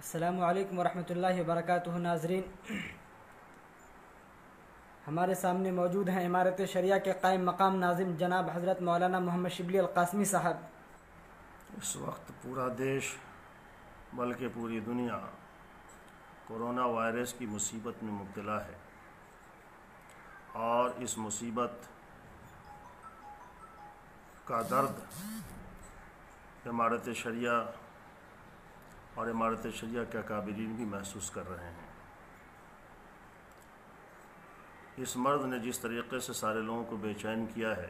السلام علیکم ورحمۃ اللہ وبرکاتہ۔ ناظرین، ہمارے سامنے موجود ہیں امارت شریعہ کے قائم مقام ناظم جناب حضرت مولانا محمد شبلی القاسمی صاحب۔ اس وقت پورا دیش بلکہ پوری دنیا کورونا وائرس کی مصیبت میں مبتلا ہے، اور اس مصیبت کا درد امارت شریعہ اور امارت شریعہ کے اکابرین بھی محسوس کر رہے ہیں۔ اس مرض نے جس طریقے سے سارے لوگوں کو بے چین کیا ہے،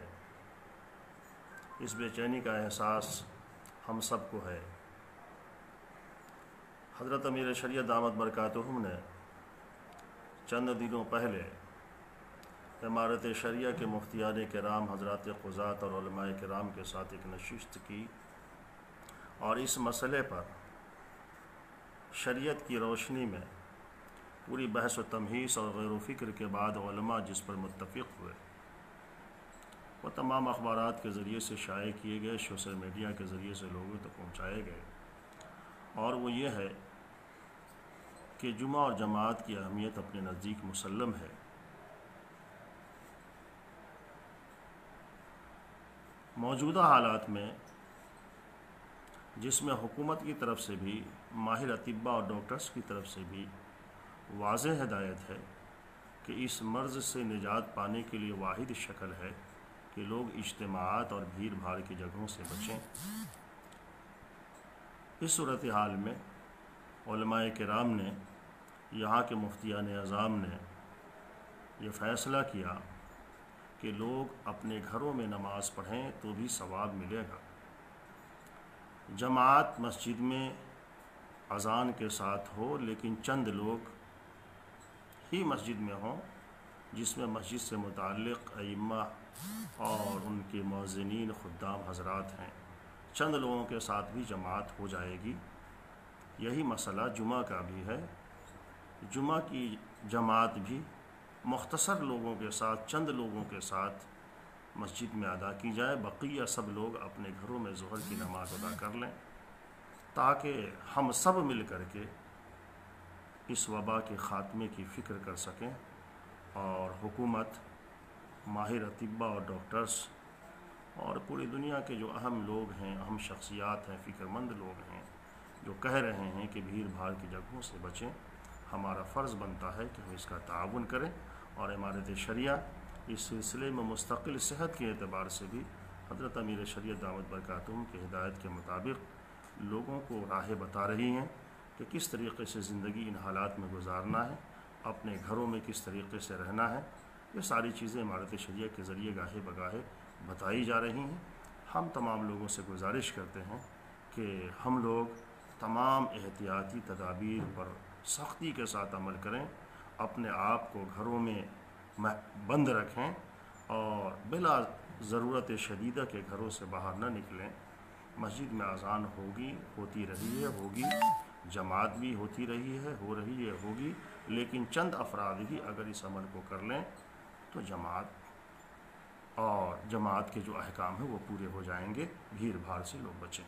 اس بے چینی کا احساس ہم سب کو ہے۔ حضرت امیر شریعت دامت برکاتہم نے چند دنوں پہلے امارت شریعہ کے مفتیان کرام حضرات قضات اور علماء کرام کے ساتھ ایک نشست کی، اور اس مسئلے پر شریعت کی روشنی میں پوری بحث و تمہیس اور غور و فکر کے بعد علماء جس پر متفق ہوئے وہ تمام اخبارات کے ذریعے سے شائع کیے گئے، سوشل میڈیا کے ذریعے سے لوگوں تک پہنچائے گئے، اور وہ یہ ہے کہ جمعہ اور جماعت کی اہمیت اپنے نزدیک مسلم ہے۔ موجودہ حالات میں جس میں حکومت کی طرف سے بھی، ماہر اطباء اور ڈاکٹرز کی طرف سے بھی واضح ہدایت ہے کہ اس مرض سے نجات پانے کے لیے واحد شکل ہے کہ لوگ اجتماعات اور بھیڑ بھاڑ کی جگہوں سے بچیں۔ اس صورتحال میں علماء کرام نے، یہاں کے مفتیان اعظام نے یہ فیصلہ کیا کہ لوگ اپنے گھروں میں نماز پڑھیں تو بھی ثواب ملے گا۔ جماعت مسجد میں اذان کے ساتھ ہو، لیکن چند لوگ ہی مسجد میں ہوں، جس میں مسجد سے متعلق ائمہ اور ان کے مؤذنین خدام حضرات ہیں۔ چند لوگوں کے ساتھ بھی جماعت ہو جائے گی۔ یہی مسئلہ جمعہ کا بھی ہے۔ جمعہ کی جماعت بھی مختصر لوگوں کے ساتھ، چند لوگوں کے ساتھ مسجد میں ادا کی جائے، بقیہ سب لوگ اپنے گھروں میں ظہر کی نماز ادا کر لیں، تاکہ ہم سب مل کر کے اس وبا کے خاتمے کی فکر کر سکیں، اور حکومت، ماہر اطباء اور ڈاکٹرز اور پوری دنیا کے جو اہم لوگ ہیں، اہم شخصیات ہیں، فکر مند لوگ ہیں، جو کہہ رہے ہیں کہ بھیڑ بھاڑ کی جگہوں سے بچیں، ہمارا فرض بنتا ہے کہ ہم اس کا تعاون کریں، اور امارت شریعہ اس سلسلے میں مستقل صحت کے اعتبار سے بھی حضرت امیر شریعت دعوت برکاتہم کی ہدایت کے مطابق لوگوں کو راہیں بتا رہی ہیں کہ کس طریقے سے زندگی ان حالات میں گزارنا ہے، اپنے گھروں میں کس طریقے سے رہنا ہے۔ یہ ساری چیزیں امارت شریعہ کے ذریعے گاہے بگاہے بتائی جا رہی ہیں۔ ہم تمام لوگوں سے گزارش کرتے ہیں کہ ہم لوگ تمام احتیاطی تدابیر پر سختی کے ساتھ عمل کریں، اپنے آپ کو گھروں میں بند رکھیں، اور بلا ضرورت شدیدہ کے گھروں سے باہر نہ نکلیں۔ مسجد میں اذان ہوتی رہی ہے، ہوگی، جماعت بھی ہوتی رہی ہے، ہو رہی ہے، ہوگی، لیکن چند افراد ہی اگر اس عمل کو کر لیں تو جماعت کے جو احکام ہیں وہ پورے ہو جائیں گے۔ بھیڑ بھاڑ سے لوگ بچیں۔